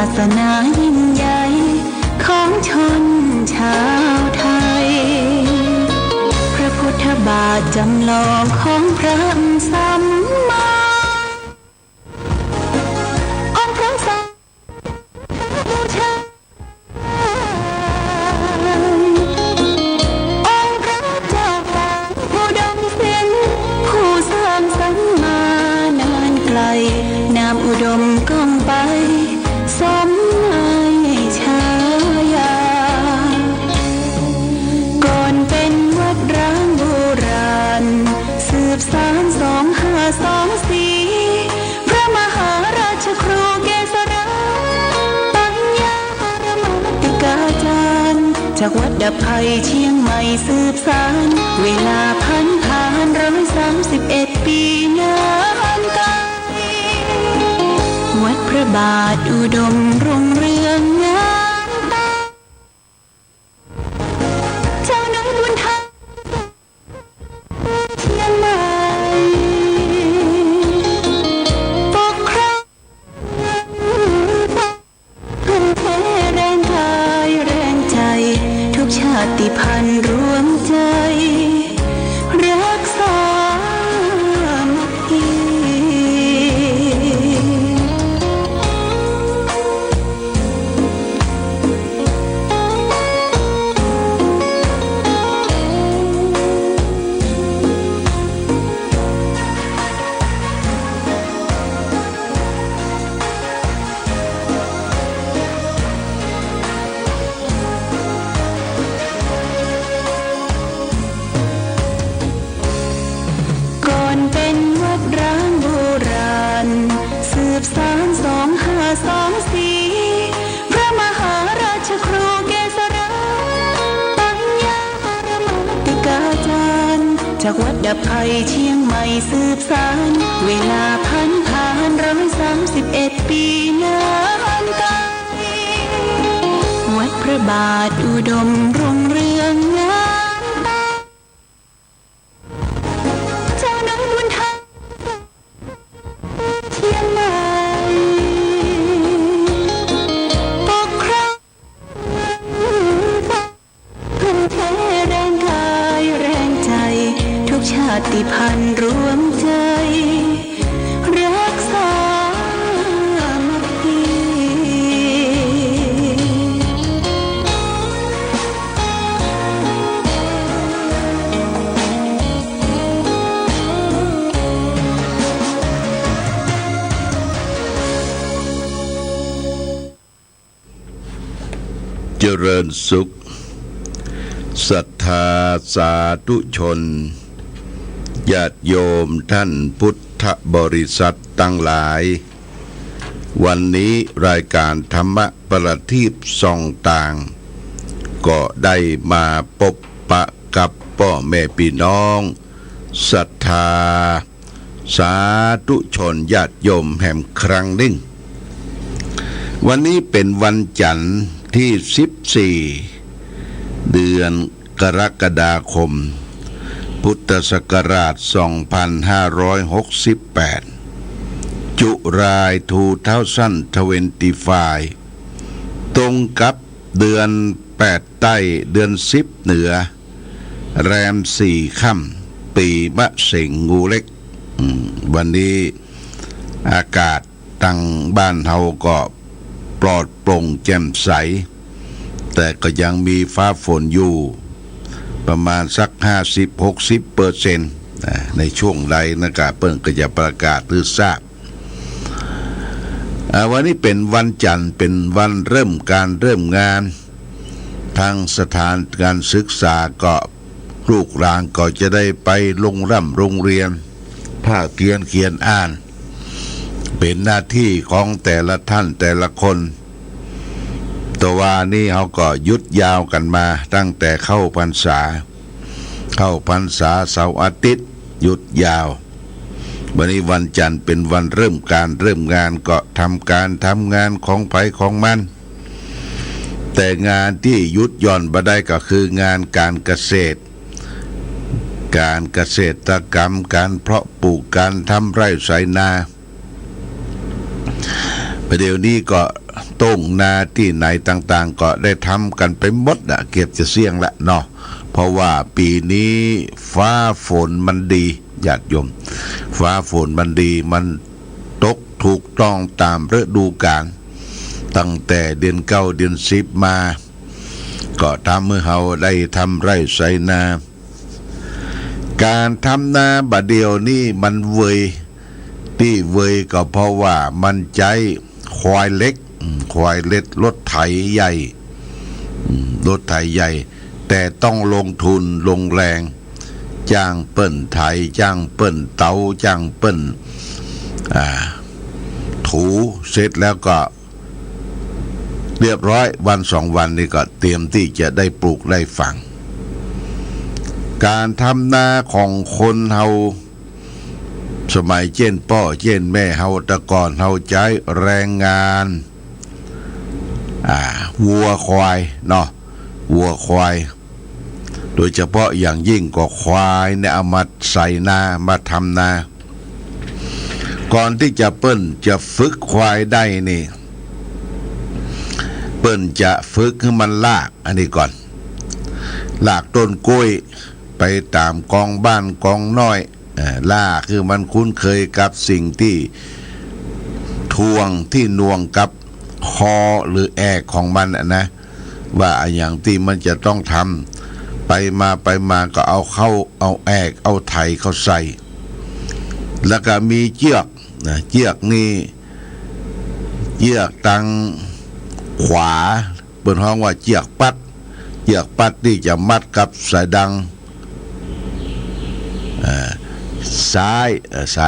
าสนายิ่งใหญ่ของชนชาวไทยพระพุทธบาทจำลองของพระสัมมาองค์พระสัมมาบูชาองค์พระเจ้าฟ้าผู้ดำสินผู้สร้างสรรค์มานานไกลนามอุดมก้องไปสมในชายาก่อนเป็นวัดร้างโบราณสืบสาน2524พระมหาราชครูเกษราปัญญารมติกาจารย์จากวัดดับภัยเชียงใหม่สืบสานเวลาผ่าน131 ปีนานไกลวัดพระบาทอุดมรุ่งเรืองงามตาเจ้าน้อยบุญธรรมเชียงใหม่ปกครองทุ่มเทแรงกายแรงใจทุกชาติพันธุ์รวมใจรักษามัคคีก่อนเป็นวัดร้างโบราณสืบสาน2524พระมหาราชครูเกษราปัญญารมติกาจารย์จากวัดดับภัยเชียงใหม่สืบสานเวลาผ่าน131 ปีนานไกลวัดพระบาทอุดมรุ่งเรืองงามตาเจ้าน้อยบุญธรรมเชียงใหม่ปกครองทุ่มเทแรงกายแรงใจทุกชาติพันธุ์รวมใจรักษามัคคี เจริญสุขศรัทธาสาธุชนญาติโยมท่านพุทธบริษัทตั้งหลายวันนี้รายการธรรมะประทีปส่องต่างก็ได้มาพบปะกับพ่อแม่พี่น้องศรัทธาสาธุชนญาติโยมแห่งครั้งหนึ่งวันนี้เป็นวันจันทร์ที่14เดือนกรกฎาคมพุทธศักราช2568จุราย2025ตรงกับเดือน8ใต้เดือน10เหนือแรม4ค่ำปีมะเสงงูเล็กวันนี้อากาศตั้งบ้านเฮาก็ปลอดโปร่งแจ่มใสแต่ก็ยังมีฟ้าฝนอยู่ประมาณสัก 50-60% ในช่วงใดนะครับเปิ้นก็จะประกาศหรือทราบวันนี้เป็นวันจันทร์เป็นวันเริ่มงานทางสถานการศึกษาก็ลูกหลานก็จะได้ไปโรงเรียนภาคเขียนอ่านเป็นหน้าที่ของแต่ละท่านแต่ละคนตัววานี่เขาก็หยุดยาวกันมาตั้งแต่เข้าพรรษาเสาร์อาทิตย์หยุดยาววันนี้วันจันทร์เป็นวันเริ่มงานก็ทำงานของไผของมันแต่งานที่หยุดหย่อนบ่ได้ก็คืองานการเกษตรกรรมการเพาะปลูกการทำไร่ไถนา ประเดี๋ยวนี้ก็ต้งนาที่ไหนต่างๆก็ได้ทำกันไปหมดอะเก็บจะเสี่ยงละเนาะเพราะว่าปีนี้ฟ้าฝนมันดีญาติโยมฟ้าฝนมันดีมันตกถูกต้องตามฤดูกาลตั้งแต่เดือน9เดือน10มาก็ทำเมื่อเราได้ทำไร่ไสนาการทำนาบัดเดียวนี่มันเวยที่เวยก็เพราะว่ามันใจควายเล็กรถไถใหญ่รถไถใหญ่แต่ต้องลงทุนลงแรงจ้างเปิ้นไถจ้างเปิ้นเตาจ้างเปิ้นถูเสร็จแล้วก็เรียบร้อยวัน2 วันนี่ก็เตรียมที่จะได้ปลูกได้ฝังการทำนาของคนเฮาสมัยเจนพ่อเจนแม่เฮาแต่ก่อนเฮาใช้แรงงานวัวควายเนาะวัวควายโดยเฉพาะอย่างยิ่งก็ควายเนี่ยเอามาใส่นามาทำนาก่อนที่จะเปิ้นจะฝึกควายได้นี่เปิ้นจะฝึกให้มันลากอันนี้ก่อนลากต้นกล้วยไปตามกองบ้านกองน้อยล่าคือมันคุ้นเคยกับสิ่งที่ทวงที่น่วงกับคอหรือแอกของมันนะว่าอย่างที่มันจะต้องทำไปมาก็เอาเข้าเอาแอกเอาไถเข้าใส่แล้วก็มีเชือกเชือกนี่เชือกทางขวาเปิดห้องว่าเชือกปัดที่จะมัดกับสายดังซ้า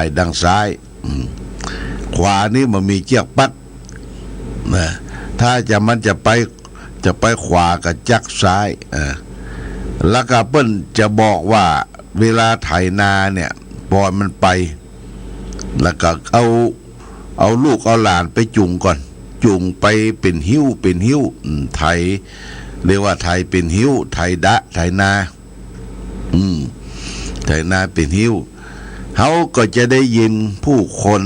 ยดังซ้ายขวานี่มันมีเชือกปัดถ้ามันจะไปขวากับจักซ้ายแล้วก็เปิ้นจะบอกว่าเวลาไถนาเนี่ยปล่อยมันไปแล้วก็เอาลูกเอาหลานไปจุงก่อนจุงไปเป็นหิ้วไถเรียกว่าไถเป็นหิ้วไถดะไถนาไถนาเป็นหิ้วเขาก็จะได้ยินผู้คน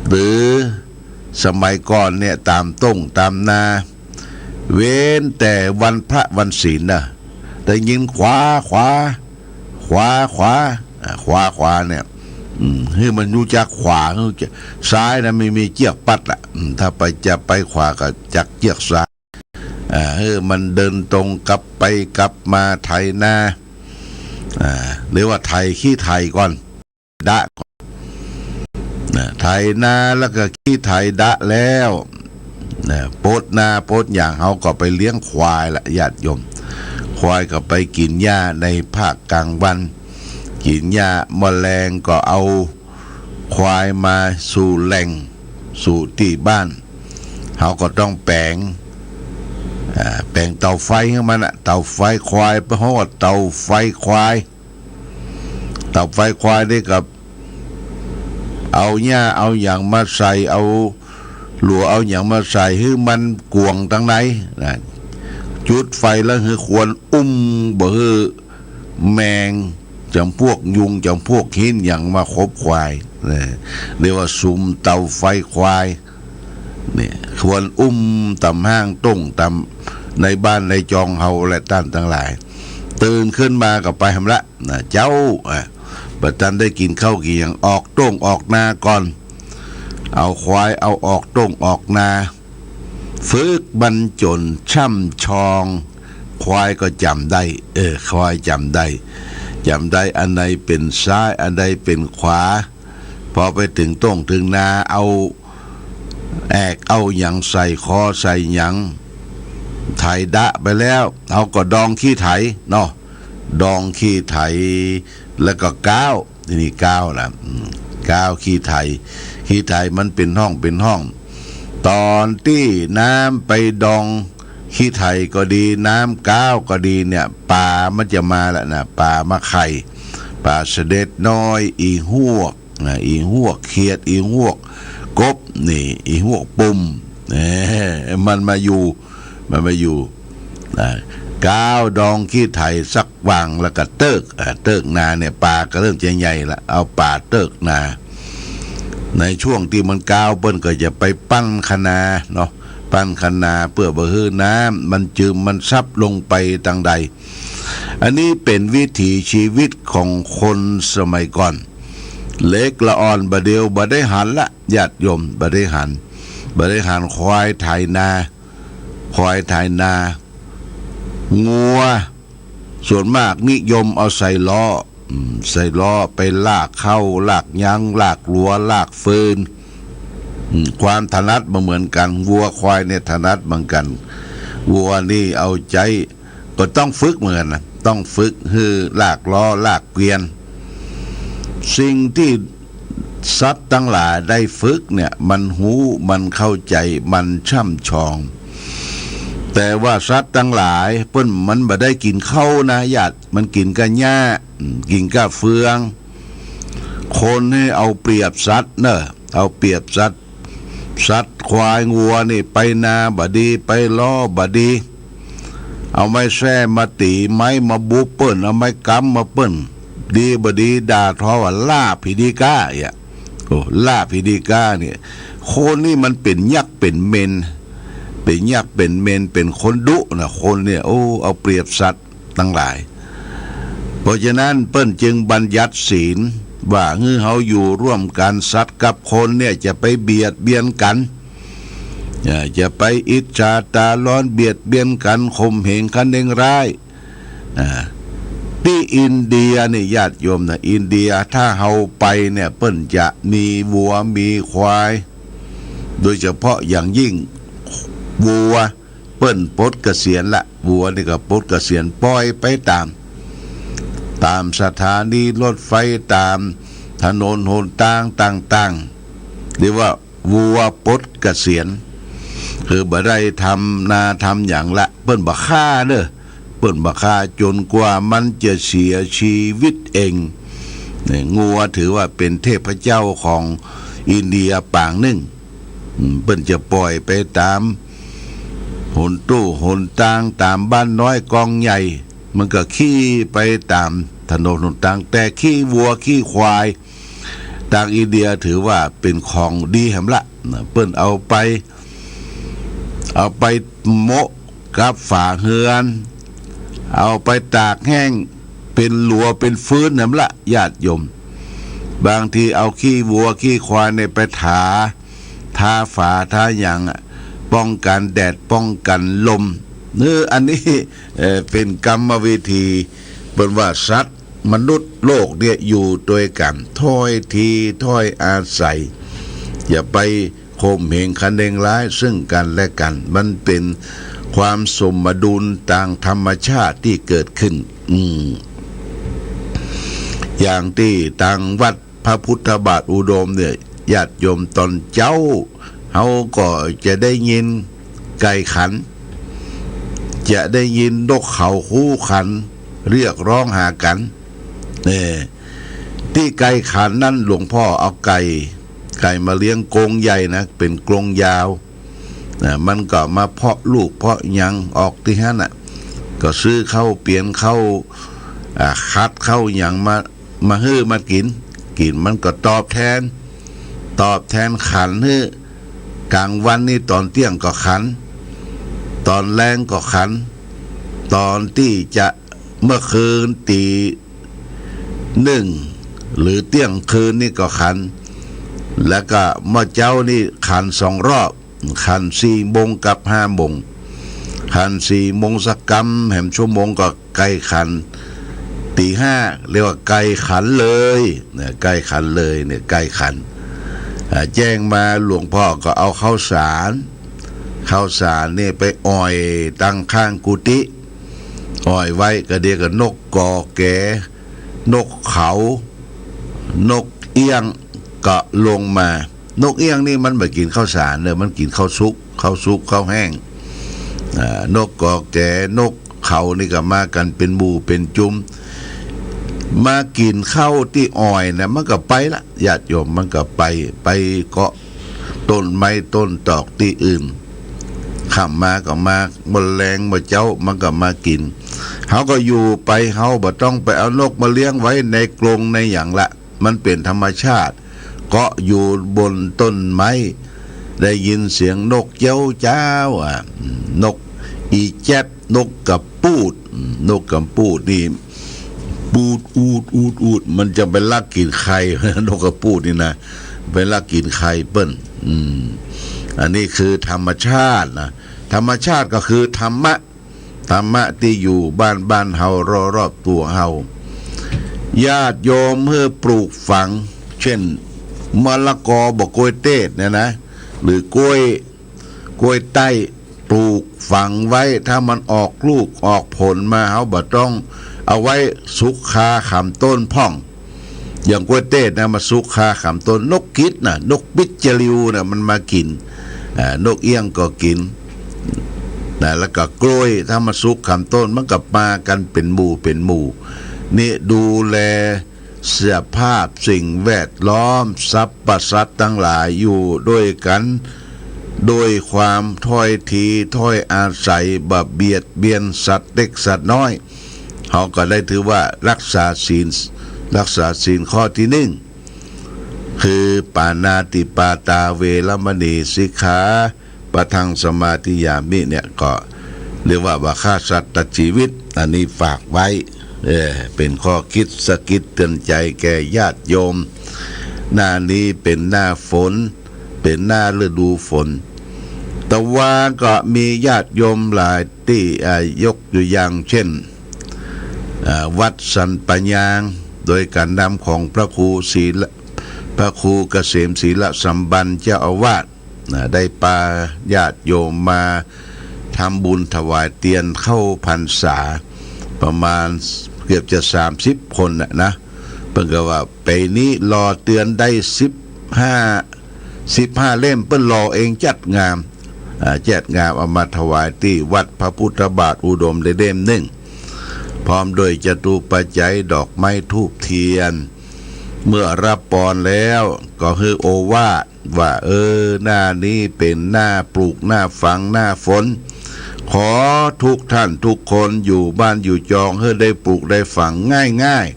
หรือสมัยก่อนเนี่ยตามต้งตามนาเว้นแต่วันพระวันศีลนะได้ยินขวาเนี่ยให้มันรู้จักขวาซ้ายนะไม่มีเชือกปัดละถ้าจะไปขวาก็จักเชือกซ้ายมันเดินตรงกลับไปกลับมาไถนาหรือว่าไถขี้ไถก่อนดะก่อนไถนาแล้วก็ขี้ไถดะแล้วโพดนาโพดอย่างเขาก็ไปเลี้ยงควายละญาติโยมควายก็ไปกินหญ้าในภาคกลางวันกินหญ้าแมลงก็เอาควายมาสู่แหล่งสู่ที่บ้านเขาก็ต้องแปลงเตาไฟให้มันเตาไฟควายเพราะว่าเตาไฟควายนี่กับเอาหญ้าเอาอย่างมาใส่เอาหลัวเอาอย่างมาใส่ให้มันกวงทั้งไหนจุดไฟแล้วคือควรบ่ฮือแมงจำพวกยุงจำพวกหินอย่างมาคบควายเรียกว่าสุมเตาไฟควายเนี่ยควรตำห้างต้งตำในบ้านในจองเฮาและต้านทั้งหลายตื่นขึ้นมาก็ไปทำละเจ้าบัดนั้นได้กินข้าวกี่อย่างออกต้งออกนาก่อนเอาควายเอาออกต้งออกนาฝึกบรรจนช่ำชองควายก็จำได้ควายจำได้อันใดเป็นซ้ายอันใดเป็นขวาพอไปถึงต้งถึงนาเอาแอกเอาหยังใส่คอใส่หยังไถดะไปแล้วเอาก็ดองขี้ไถเนาะดองขี้ไถแล้วก็ก้าวนี่ก้าวล่ะก้าวขี้ไถมันเป็นห้องตอนที่น้ำไปดองขี้ไถก็ดีน้ำก้าวก็ดีเนี่ยปลามันจะมาแล้วนะปลามาไข่ปลาเสด็จน้อยอีหวกเขียดอีหวกกบนี่อีหวกปุ่มมันมาอยู่ก้าวดองขี้ไถสักวังแล้วก็เติกนาเนี่ยปลาก็เริ่มจะใหญ่ละเอาปลาเติกนา ในช่วงที่มันกาวเปิ้นก็จะไปปั้นคะนาเนาะปั้นคะนาเพื่อบ่ให้น้ำมันจืมมันซับลงไปทางใดอันนี้เป็นวิถีชีวิตของคนสมัยก่อนเล็กละอ่อนบะเดียวบ่ได้หันละญาติโยมบ่ได้หันควายไถนางัวส่วนมากนิยมเอาใส่ล้อไปลากเข้าลากยางลากลัวลากฟืนความถนัดบ่เหมือนกันวัวควายเนี่ยถนัดเหมือนกันวัวนี่เอาใจก็ต้องฝึกเหมือนนะต้องฝึกให้ลากล้อลากเกวียนสิ่งที่สัตว์ทั้งหลายได้ฝึกเนี่ยมันหูมันเข้าใจมันช่ำชองแต่ว่าสัตว์ทั้งหลายเพิ่นมันบ่ได้กินข้าวนะญาติมันกินกะหญ้ากินกะเฟืองคนให้เอาเปรียบสัตว์เนอะเอาเปรียบสัตว์ควายงัวนี่ไปนาบ่ดีไปล้อบ่ดีเอาไม้แส้มาตีไม้มาบุบเปิ้นเอาไม้กำมาเปิ้นดีบ่ดีด่าทอว่าล่าพิดีกาล่าพิดีกาเนี่ยคนนี่มันเป็นยักษ์เป็นเมนเป็นคนดุนะคนเนี่ยเอาเปรียบสัตว์ทั้งหลายเพราะฉะนั้นเปิ้นจึงบัญญัติศีลว่าเฮาอยู่ร่วมกันสัตว์กับคนเนี่ยจะไปเบียดเบียนกันจะไปอิจฉาตาร้อนเบียดเบียนกันข่มเหงกันเองร้ายที่อินเดียนี่ญาติโยมนะอินเดียถ้าเฮาไปเนี่ยเปิ้นจะมีวัวมีควายโดยเฉพาะอย่างยิ่งวัวเปิ้นปลดเกษียณละวัวนี่ก็ปลดเกษียณปล่อยไปตามสถานีรถไฟตามถนนหนทางต่างๆเรียกว่าวัวปลดเกษียณคือบ่ได้ทำนาทำอย่างละเปิ้นบ่ฆ่าเด้อเปิ้นบ่ฆ่าจนกว่ามันจะเสียชีวิตเองงัวถือว่าเป็นเทพเจ้าของอินเดียปางหนึ่งเปิ้นจะปล่อยไปตามหนตู้หนทางตามบ้านน้อยกองใหญ่มันก็ขี่ไปตามถนนหนทางแต่ขี่วัวขี่ควายทางอินเดียถือว่าเป็นของดีแหมละเปิ้นเอาไปโมะกับฝาเฮือนเอาไปตากแห้งเป็นหลัวเป็นฟื้นแหมละญาติโยมบางทีเอาขี้วัวขี้ควายในไปทาฝาทาอย่างป้องกันแดดป้องกันลมอันนี้เป็นกรรมวิธีเป็นว่าสัตว์มนุษย์โลกเนี่ยอยู่ด้วยกันถ้อยทีถ้อยอาศัยอย่าไปข่มเหงคันเองร้ายซึ่งกันและกันมันเป็นความสมดุลทางธรรมชาติที่เกิดขึ้นอย่างที่ทางวัดพระพุทธบาทอุดมเนี่ยญาติโยมตอนเจ้าเฮาก็จะได้ยินไก่ขันจะได้ยินนกเขาคู่ขันเรียกร้องหากันที่ไก่ขันนั่นหลวงพ่อเอาไก่มาเลี้ยงกรงใหญ่นะเป็นกรงยาวมันก็มาเพาะลูกเพาะยังออกที่นั่นน่ะก็ซื้อเข้าเปลี่ยนเข้าคัดเข้าอย่างมาฮื้อมากินมันก็ตอบแทนขันฮื้อกลางวันนี่ตอนเที่ยงก็ขันตอนแรงก็ขันตอนที่จะเมื่อคืนตีหนึ่งหรือเที่ยงคืนนี่ก็ขันแล้วก็เมื่อเจ้านี่ขัน2 รอบขัน4 โมงกับ5 โมงขัน4 โมงสักกำแหมชั่วโมงก็ไก่ขันตี 5เรียกว่าไก่ขันเลยเนี่ยไก่ขันเลยเนี่ยไก่ขันแจ้งมาหลวงพ่อก็เอาข้าวสารนี่ไปอ่อยตั้งข้างกุฏิอ่อยไว้ก็เดียวกับนกกอแกนกเขานกเอี้ยงก็ลงมานกเอี้ยงนี่มันไม่กินข้าวสารเลยมันกินข้าวซุกข้าวแห้งนกกอแกนกเขานี่ก็มากันเป็นหมู่เป็นจุมมากินข้าวที่อ่อยนะมันก็ไปละญาติโยมมันก็ไปเกาะต้นไม้ต้นตอกที่อื่นข้ามมาก็มาแมลงมาเจ้ามันก็มากินเขาก็อยู่ไปเขาบ่ต้องไปเอานกมาเลี้ยงไว้ในกรงในอย่างละมันเป็นธรรมชาติ เกาะอยู่บนต้นไม้ได้ยินเสียงนกเจ้าจ้าวนกอีแจ๊ดนกกระปูดนกกระปูดนี่ปูดอูดมันจะไปลักกินไข่ นกกระปูดนี่นะไปลักกินไข่เปิ้นอันนี้คือธรรมชาตินะธรรมชาติก็คือธรรมะที่อยู่บ้านเฮารอบตัวเฮาญาติโยมเมื่อปลูกฝังเช่นมะละกอบอกกล้วยเต้เนี่ยนะหรือกล้วยไต้ปลูกฝังไว้ถ้ามันออกลูกออกผลมาเฮาบ่ต้องเอาไว้สุกคาขำต้นพ่องอย่างกล้วยเต้นะมาสุกคาขำต้นนกกิดนะนกบิจลิวนะมันมากินนกเอี้ยงก็กินนะแล้วก็กล้วยถ้ามาสุกขำต้นมันก็มากันเป็นหมู่นี่ดูแลเสื้อผ้าสิ่งแวดล้อมสรรพสัตว์ทั้งหลายอยู่ด้วยกันโดยความถ้อยทีถ้อยอาศัยบะเบียดเบียนสัตว์เล็กสัตว์น้อยเขาก็ได้ถือว่ารักษาศีลข้อที่หนึ่งคือปานาติปาตาเวรมณีสิกขาปะทังสมาธิยามิเนี่ยก็เรียกว่าว่าฆ่าสัตว์ตัดชีวิตอันนี้ฝากไว้เป็นข้อคิดสะกิดเตือนใจแก่ญาติโยมหน้านี้เป็นหน้าฝนเป็นหน้าฤดูฝนแต่ว่าก็มีญาติโยมหลายที่ยกอยู่อย่างเช่นวัดสันปัญญางโดยการนำของพระครูเกษมศีลสัมบันเจ้าอาวาสได้พาญาติโยมมาทำบุญถวายเตียนเข้าพรรษาประมาณเกือบจะ30 คนนะเพิ่นก็ว่าปีนี้รอเตือนได้15เล่มเพิ่นรอเองจัดงามเอามาถวายที่วัดพระพุทธบาทอุดมได้เล่มหนึ่งพร้อมโดยจตุปัจจัยดอกไม้ธูปเทียนเมื่อรับปอนแล้วก็คือโอวาทว่าหน้านี้เป็นหน้าปลูกหน้าฝังหน้าฝนขอทุกท่านทุกคนอยู่บ้านอยู่จองให้ได้ปลูกได้ฝังง่าย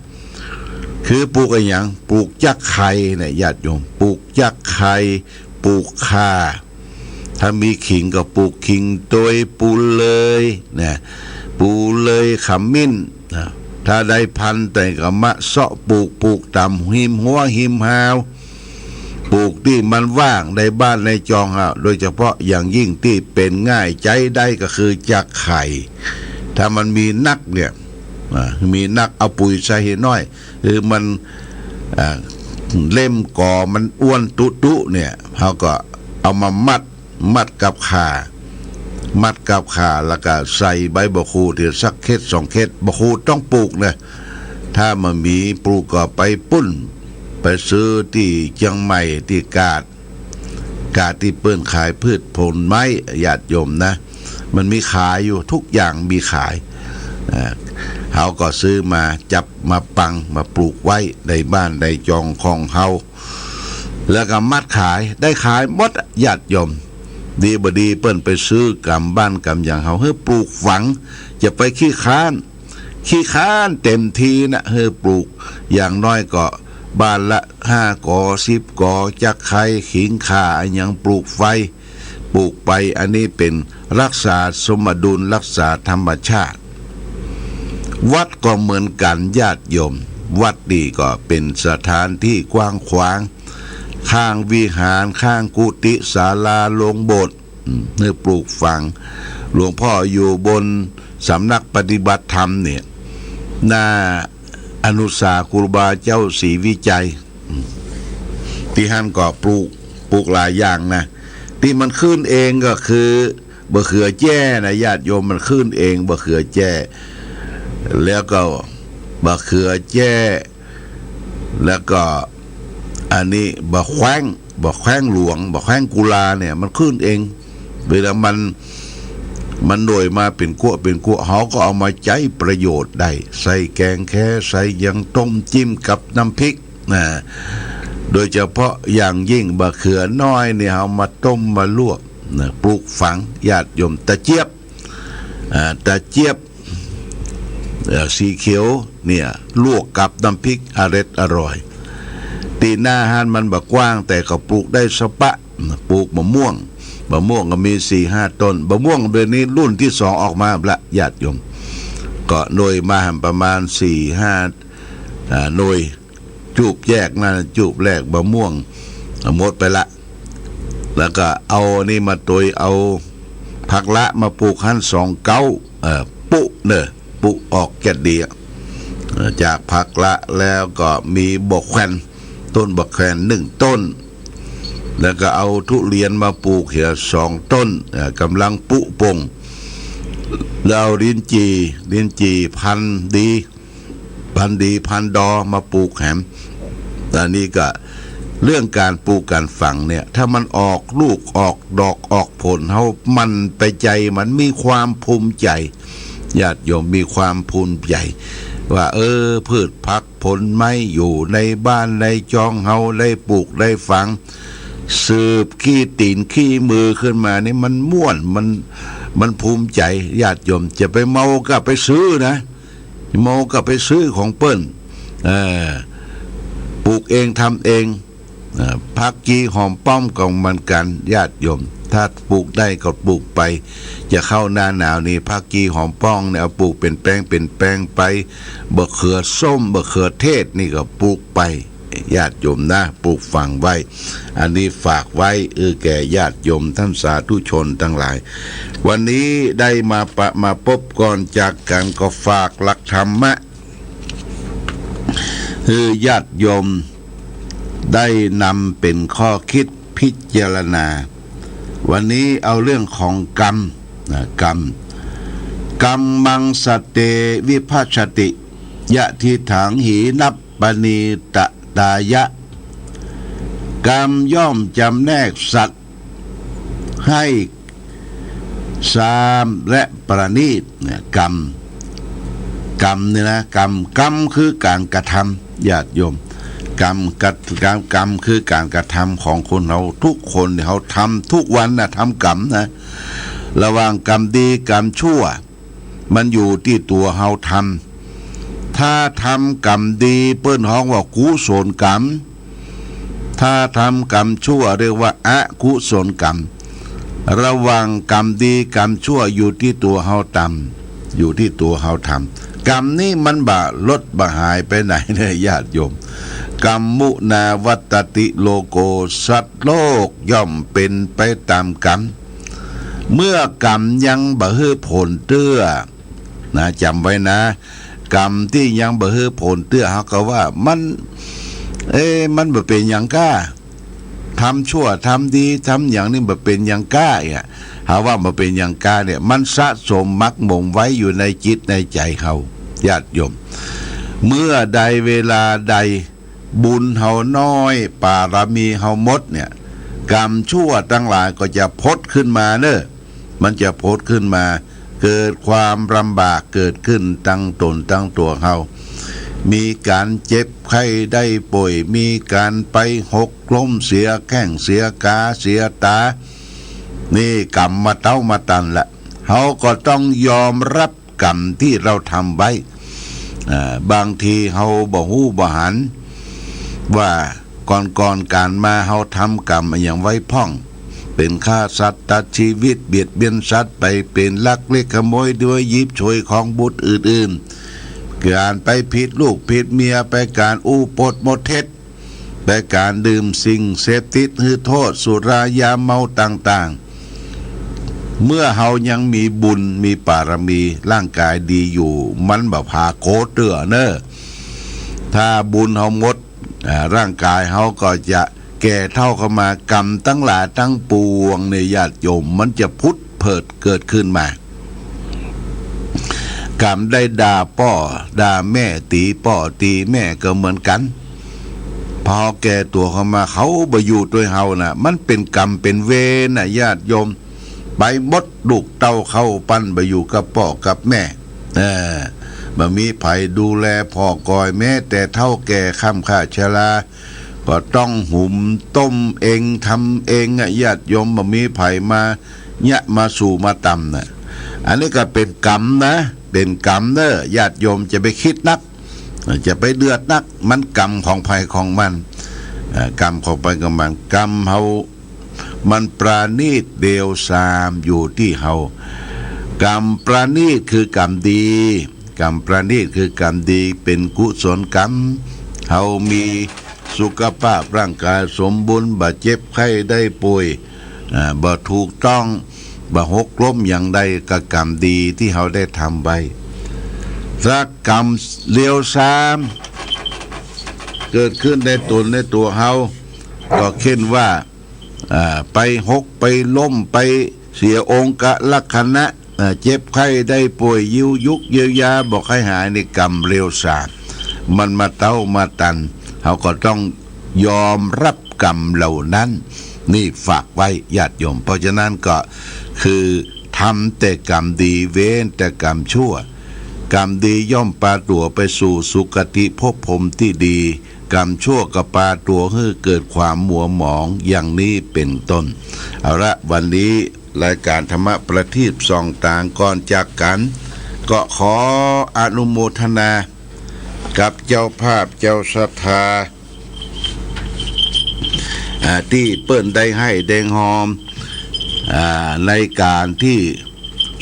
คือปลูกอะไรอย่างปลูกยักษ์ไข่เนี่ยญาติโยมปลูกยักษ์ไข่ปลูกข่าถ้ามีขิงก็ปลูกขิงโดยปูเลยเนี่ยปูเลยขมิ้นนะถ้าได้พันแต่ก็มะเสาะปลูกตำหิมหัวหิมหาวปลูกที่มันว่างในบ้านในจองโดยเฉพาะอย่างยิ่งที่เป็นง่ายใจได้ก็คือจักไข่ถ้ามันมีนักเนี่ยมีนักเอาปุ๋ยใส่น้อยหรือมันเล่มก่อมันอ้วนตุเนี่ยเขาก็เอามามัดกับข่าแล้วก็ใส่ใบบะคูที่สักเคส2เคสบะคูต้องปลูกนะถ้ามันมีปลูกก็ไปปุ้นไปซื้อที่เชียงใหม่ที่กาดที่เปิ้นขายพืชผลไม้ญาติโยมนะมันมีขายอยู่ทุกอย่างมีขายเขาก็ซื้อมาจับมาปังมาปลูกไว้ในบ้านในจองของเขาแล้วก็มัดขายได้ขายหมดญาติโยมดีบดีเปิ้นไปซื้อกำบ้านกำอย่างเขาให้ปลูกฝังจะไปขี้ค้านเต็มทีนะให้ปลูกอย่างน้อยก็บ้านละ5 กอ 10 กอจักไข่ขิงข่าอย่างปลูกไปอันนี้เป็นรักษาสมดุลรักษาธรรมชาติวัดก็เหมือนกันญาติโยมวัดนี่ก็เป็นสถานที่กว้างขวางข้างวิหารข้างกุฏิศาลาโรงโบสถ์เนื้อปลูกฝังหลวงพ่ออยู่บนสำนักปฏิบัติธรรมเนี่ยหน้าอนุสาครูบาเจ้าศรีวิจัยที่ท่านก็ปลูกหลายอย่างนะที่มันขึ้นเองก็คือบะเขือแจ้นะญาติโยมมันขึ้นเองบะเขือแจ้แล้วก็บะเขือแจ้แล้วก็อันนี้บะแขว้งหลวงบะแขว้งกุลาเนี่ยมันขึ้นเองเวลามันโดยมาเป็นกั้วเขาก็เอามาใช้ประโยชน์ได้ใส่แกงแค่ใส่ยังต้มจิ้มกับน้ำพริกนะโดยเฉพาะอย่างยิ่งบะเขือน้อยเนี่ยเอามาต้มมาลวกนะปลูกฝังญาติโยมตะเจี๊ยบสีเขียวเนี่ยลวกกับน้ำพริกอร่อย ตีหน้าฮันมันบักกว้างแต่ก็ปลูกได้สะปะปลูกมะม่วงก็มี 4-5 ต้นมะม่วงเดือนนี้รุ่นที่2ออกมาละญาติโยมก็หน่วยมาประมาณ 4-5 หน่วยจูบแยกนั่นจูบแรกมะม่วงหมดไปละแล้วก็เอานี่มาตัวเอาผักละมาปลูกหัน2 เก้าปุเนอะปุออกแก่ดีจากผักละแล้วก็มีบกแควนต้นบกแควน1 ต้นแล้วก็เอาทุเรียนมาปลูกเหี่ย2 ต้นกำลังปุปงแล้วเอาลิ้นจีพันธุ์ดีพันธุ์ดอมาปลูกแหมอันนี้ก็เรื่องการปลูกการฝังเนี่ยถ้ามันออกลูกออกดอกออกผลเฮามันไปใจมันมีความภูมิใจญาติโยมมีความภูมิใจว่าพืชผักผลไม้อยู่ในบ้านในจองเฮาได้ปลูกได้ฝังสืบขี้ตีนขี้มือขึ้นมานี่มันม่วนมันภูมิใจญาติโยมจะไปเมาก็ไปซื้อนะเมาก็ไปซื้อของเปิ้นปลูกเองทำเองผักกีหอมป้อมของมันกันญาติโยมถ้าปลูกได้ก็ปลูกไปจะเข้าหน้าหนาวนี่ผักกีหอมป้องเนี่ยเอาปลูกเป็นแป้งไปบะเขือส้มบะเขือเทศนี่ก็ปลูกไปญาติโยมนะปลูกฝังไว้อันนี้ฝากไว้แก่ญาติโยมท่านสาธุชนทั้งหลายวันนี้ได้มาพบก่อนจากกันก็ฝากหลักธรรมะญาติโยมได้นำเป็นข้อคิดพิจารณาวันนี้เอาเรื่องของกรรมกรรมมังสเตวิภัชติยะทิถังหีนับปณีตตายะกรรมย่อมจำแนกสัตว์ให้สามและประณีตกรรมเนี่ยนะกรรมคือการกระทำญาติโยมกรรมคือการกระทำของคนเราทุกคนเขาทำทุกวันนะทำกรรมนะระหว่างกรรมดีกรรมชั่วมันอยู่ที่ตัวเราทำถ้าทำกรรมดีเปิ้นฮ้องว่ากุศลกรรมถ้าทำกรรมชั่วเรียกว่าอกุศลกรรมระหว่างกรรมดีกรรมชั่วอยู่ที่ตัวเราทำอยู่ที่ตัวเราทำกรรมนี้มันบ่ลดบ่หายไปไหนเนี่ยญาติโยมกรรมมุนาวัตติโลโกสัตว์โลกย่อมเป็นไปตามกรรมเมื่อกรรมยังบ่ฮื้อผลเตื้อนะจำไว้นะกรรมที่ยังบ่ฮื้อผลเตื้อเฮาก็ว่ามันบ่เป็นหยังก้าทำชั่วทำดีทำอย่างนี้บ่เป็นหยังก้าหาว่าบ่เป็นหยังก้าเนี่ยมันสะสมมักหมงไว้อยู่ในจิตในใจเฮาญาติโยมเมื่อใดเวลาใดบุญเฮาน้อยบารมีเฮาหมดเนี่ยกรรมชั่วทั้งหลายก็จะพดขึ้นมาเนอะมันจะพดขึ้นมาเกิดความลำบากเกิดขึ้นตั้งตนตั้งตัวเฮามีการเจ็บไข้ได้ป่วยมีการไปหกล้มเสียแข้งเสียขาเสียตานี่กรรมมาเต้ามาตันละเฮาก็ต้องยอมรับกรรมที่เราทำไว้บางทีเฮาบ่ฮู้บ่หันว่าก่อนการมาเฮาทำกรรมอย่างไว้พ่องเป็นฆ่าสัตว์ตัดชีวิตเบียดเบียนสัตว์ไปเป็นลักเล็กขโมยด้วยยิบฉวยของบุตรอื่นๆการไปผิดลูกผิดเมียไปการอู้ปดหมดเท็จไปการดื่มสิ่งเสพติดหือโทษสุรายาเมาต่างๆเมื่อเฮายังมีบุญมีบารมีร่างกายดีอยู่มันบ่พาโคเตื้อเนอะถ้าบุญเฮาหมดร่างกายเฮาก็จะแก่เท่าเข้ามากรรมตั้งหลายตั้งปวงในญาติโยมมันจะพุทธเพิดเกิดขึ้นมากรรมได้ด่าพ่อด่าแม่ตีพ่อตีแม่ก็เหมือนกันพอแก่ตัวเข้ามาเขาบ่อยู่ด้วยเฮานะมันเป็นกรรมเป็นเวรนะญาติโยมไปมดลูกเต้าเข้าปั้นบ่อยู่กับพ่อกับแม่บ่มีไผดูแลพ่อกอยแม่แต่เท่าแก่ค่ำค่าชราก็ต้องหุมต้มเองทำเองญาติโยมบ่มีไผมามาสู่มาตำนะอันนี้ก็เป็นกรรมนะเป็นกรรมเนอะญาติโยมจะไปคิดนักจะไปเดือดนักมันกรรมของไผของมัน กรรมเข้าไปกับมันกรรมเฮามันปราณีตเดียวสามอยู่ที่เฮากรรมปราณีตคือกรรมดีกรรมปราณีตคือกรรมดีเป็นกุศลกรรมเฮามีสุขภาพร่างกายสมบูรณ์บ่เจ็บไข้ได้ป่วยบ่ถูกต้องบ่หกล้มอย่างใดก็กรรมดีที่เฮาได้ทำไว้ถ้ากรรมเลวทรามเกิดขึ้นในตนในตัวเฮาก็เช่นว่าไปหกไปล้มไปเสียองค์ลักษณะเจ็บไข้ได้ป่วยยิวยุกเยียวยาบอกให้หายในกรรมเร็วสามันมาเต้ามาตันเขาก็ต้องยอมรับกรรมเหล่านั้นนี่ฝากไว้ญาติโยมเพราะฉะนั้นก็คือทำแต่กรรมดีเว้นแต่กรรมชั่วกรรมดีย่อมปาตัวไปสู่สุคติภพภูมิที่ดีกรรมชั่วก็ปาตัวให้เกิดความมัวหมองอย่างนี้เป็นต้นเอาละวันนี้รายการธรรมะประทีปส่องต่างก่อนจากกันก็ขออนุโมทนากับเจ้าภาพเจ้าศรัทธาที่เปิ้นได้ให้แดงหอมในการที่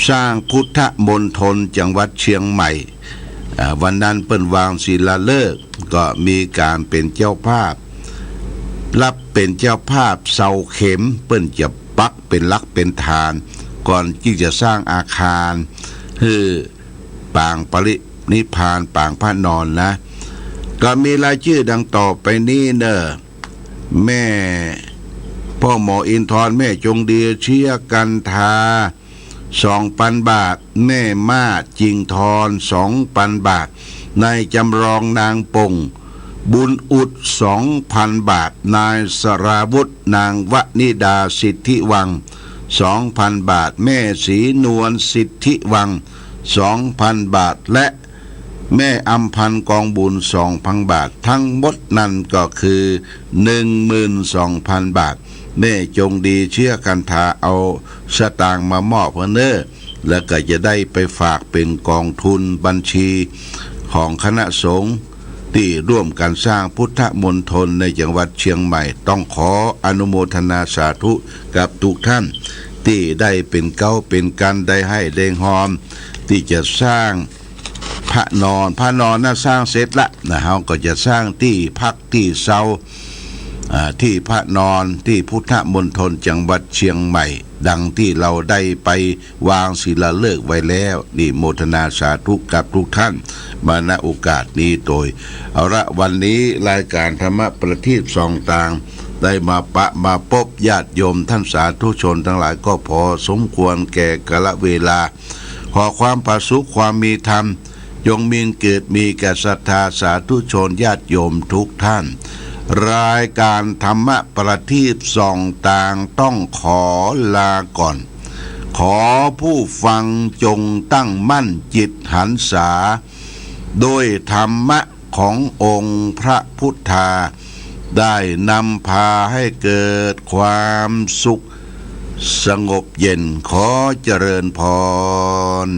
สร้างพุทธมณฑลจังหวัดเชียงใหม่วันนั้นเปิ้นวางศิลาฤกษ์ก็มีการเป็นเจ้าภาพรับเป็นเจ้าภาพเสาเข็มเปิ้นจะปักเป็นลักเป็นฐานก่อนที่จะสร้างอาคารคือปางปรินิพพานปางพระนอนนะก็มีรายชื่อดังต่อไปนี้เนอะแม่พ่อหมออินทร์แม่จงดีเชียกันทา2,000 บาทแม่มาจิงทร2,000 บาทนายจำลองนางปงบุญอุด 2,000 บาทนายสราวุธนางวนิดาสิทธิวัง 2,000 บาทแม่ศรีนวลสิทธิวัง 2,000 บาทและแม่อำพันธ์กองบุญ 2,000 บาททั้งหมดนั้นก็คือ 12,000 บาทแม่จงดีเชื่อกันทาเอาสตางค์มามอบเพื่อเนอแล้วก็จะได้ไปฝากเป็นกองทุนบัญชีของคณะสงฆ์ที่ร่วมกันสร้างพุทธมณฑลในจังหวัดเชียงใหม่ต้องขออนุโมทนาสาธุกับทุกท่านที่ได้เป็นเก้าเป็นกันได้ให้แดงหอมที่จะสร้างพระนอนน่ะสร้างเสร็จละนะเฮาก็จะสร้างที่พักที่เซาที่พระนอนที่พุทธมณฑลจังหวัดเชียงใหม่ดังที่เราได้ไปวางศิลาฤกษ์ไว้แล้วนี่โมทนาสาธุกับทุกท่านมาณโอกาสนี้โดยเอาละวันนี้รายการธรรมะประทีปส่องต่างได้มาพบญาติโยมท่านสาธุชนทั้งหลายก็พอสมควรแก่กาลเวลาขอความผาสุขความมีธรรมจงมีเกิดมีแก่ศรัทธาสาธุชนญาติโยมทุกท่านรายการธรรมะประทีปส่องต่างต้องขอลาก่อนขอผู้ฟังจงตั้งมั่นจิตหันษาโดยธรรมะขององค์พระพุทธาได้นำพาให้เกิดความสุขสงบเย็นขอเจริญพร